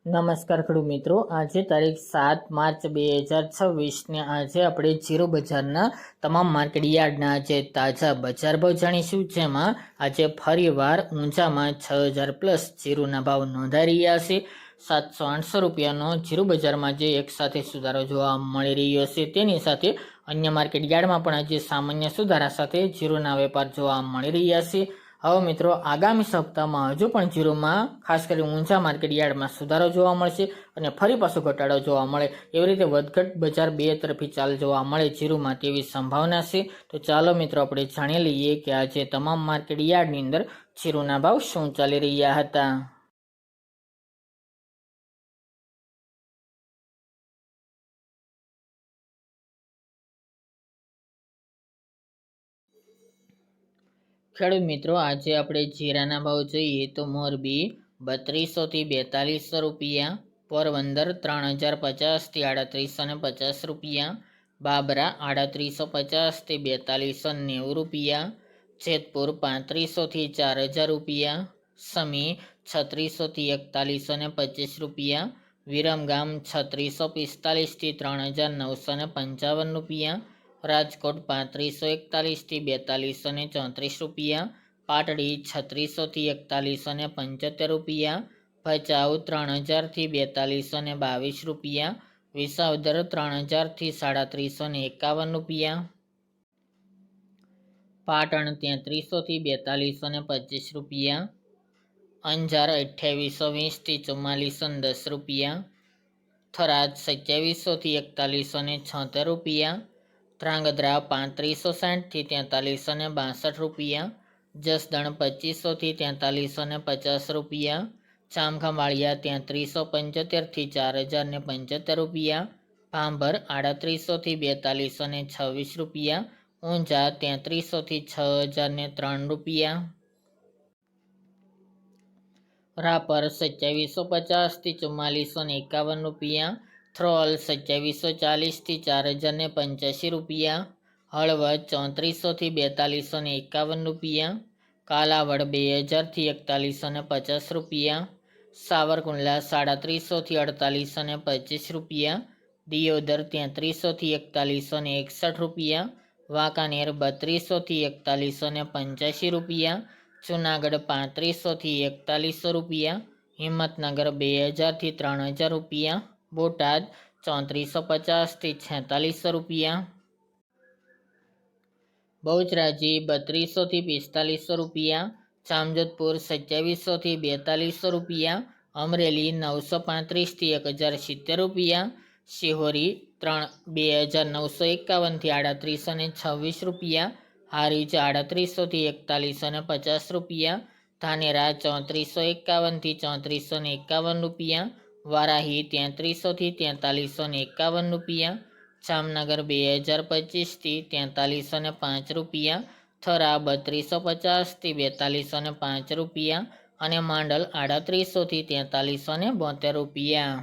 નમસ્કાર ખેડૂત મિત્રો, આજે તારીખ 7 માર્ચ 2026 ને આજે આપણે જીરો બજારના તમામ માર્કેટ યાર્ડના આજે તાજા બજાર ભાવ જાણીશું, જેમાં આજે ફરીવાર ઊંચામાં 6000 પ્લસ જીરુના ભાવ નોંધાઈ રહ્યા છે। 700-800 રૂપિયાનો જીરુ બજારમાં જે એક સાથે સુધારો જોવા મળી રહ્યો છે, તેની સાથે અન્ય માર્કેટ યાર્ડમાં પણ આજે સામાન્ય સુધારા સાથે જીરુના વેપાર જોવા મળી રહ્યા છે। હવે મિત્રો, આગામી સપ્તાહમાં હજુ પણ જીરુમાં ખાસ કરી ઊંચા માર્કેટ યાર્ડમાં સુધારો જોવા મળશે અને ફરી પાછો ઘટાડો જોવા મળે, એવી રીતે વધઘટ બજાર બે તરફી ચાલ જોવા મળે જીરુમાં તેવી સંભાવના છે। તો ચાલો મિત્રો, આપણે જાણી લઈએ કે આજે તમામ માર્કેટ યાર્ડની અંદર જીરુના ભાવ શું ચાલી રહ્યા હતા। ખેડૂત મિત્રો, આજે આપણે જીરાના ભાવ જોઈએ તો મોરબી 3200 થી 4200 રૂપિયા, પોરબંદર 3050 થી 3850 રૂપિયા, બાબરા 3850 થી 4290 રૂપિયા, જેતપુર 3500 થી 4000 રૂપિયા, સમી 3600 થી 4125 રૂપિયા, વિરમગામ 3645 થી 3955 રૂપિયા, રાજકોટ 3541 થી 4234 રૂપિયા, પાટડી 3600 થી 4175 રૂપિયા, ભચાઉ 3000 થી 4222 રૂપિયા, વિસાવદર 3000 થી 3751 રૂપિયા, પાટણ 3300 થી 4225 રૂપિયા, અંજાર 2820 થી 4410 રૂપિયા, થરાદ 2700 થી 4176 રૂપિયા, ધ્રાંગધ્રા 3560 થી 4362 રૂપિયા, જસદણ 2500 થી 4350 રૂપિયા, જામખંભાળિયા 3375 થી 4075 રૂપિયા, ભાંભર 3800 થી 4226 રૂપિયા, ઊંઝા 3300 થી 6003 રૂપિયા, રાપર 2750 થી 4451 રૂપિયા, થ્રોલ 2740 થી 4085 રૂપિયા, હળવદ 3400 થી 4251 રૂપિયા, કાલાવડ 2000 થી 4150 રૂપિયા, સાવરકુંડલા 3700 થી 4825 રૂપિયા, દિયોદર 3300 થી 4161 રૂપિયા, વાંકાનેર 3200 થી 4185 રૂપિયા, જુનાગઢ 3500 થી 4100 રૂપિયા, હિંમતનગર 2000 થી 3000 રૂપિયા, બોટાદ 3450 થી 4600 રૂપિયા, બહુચરાજી 3200 થી 4500 રૂપિયા, જામજોધપુર 2700 થી 4200 રૂપિયા, અમરેલી 935 થી 1070 રૂપિયા, શિહોરી 2951 થી 3826 રૂપિયા, હારીજ 3800 થી 4150 રૂપિયા, ધાનેરા 3451 થી 3451 રૂપિયા, વારાહી 3300 થી 4351 રૂપિયા, જામનગર 2025 થી 4305 રૂપિયા, થરા 3250 થી 4205 રૂપિયા અને માંડલ 3800 થી 4372 રૂપિયા।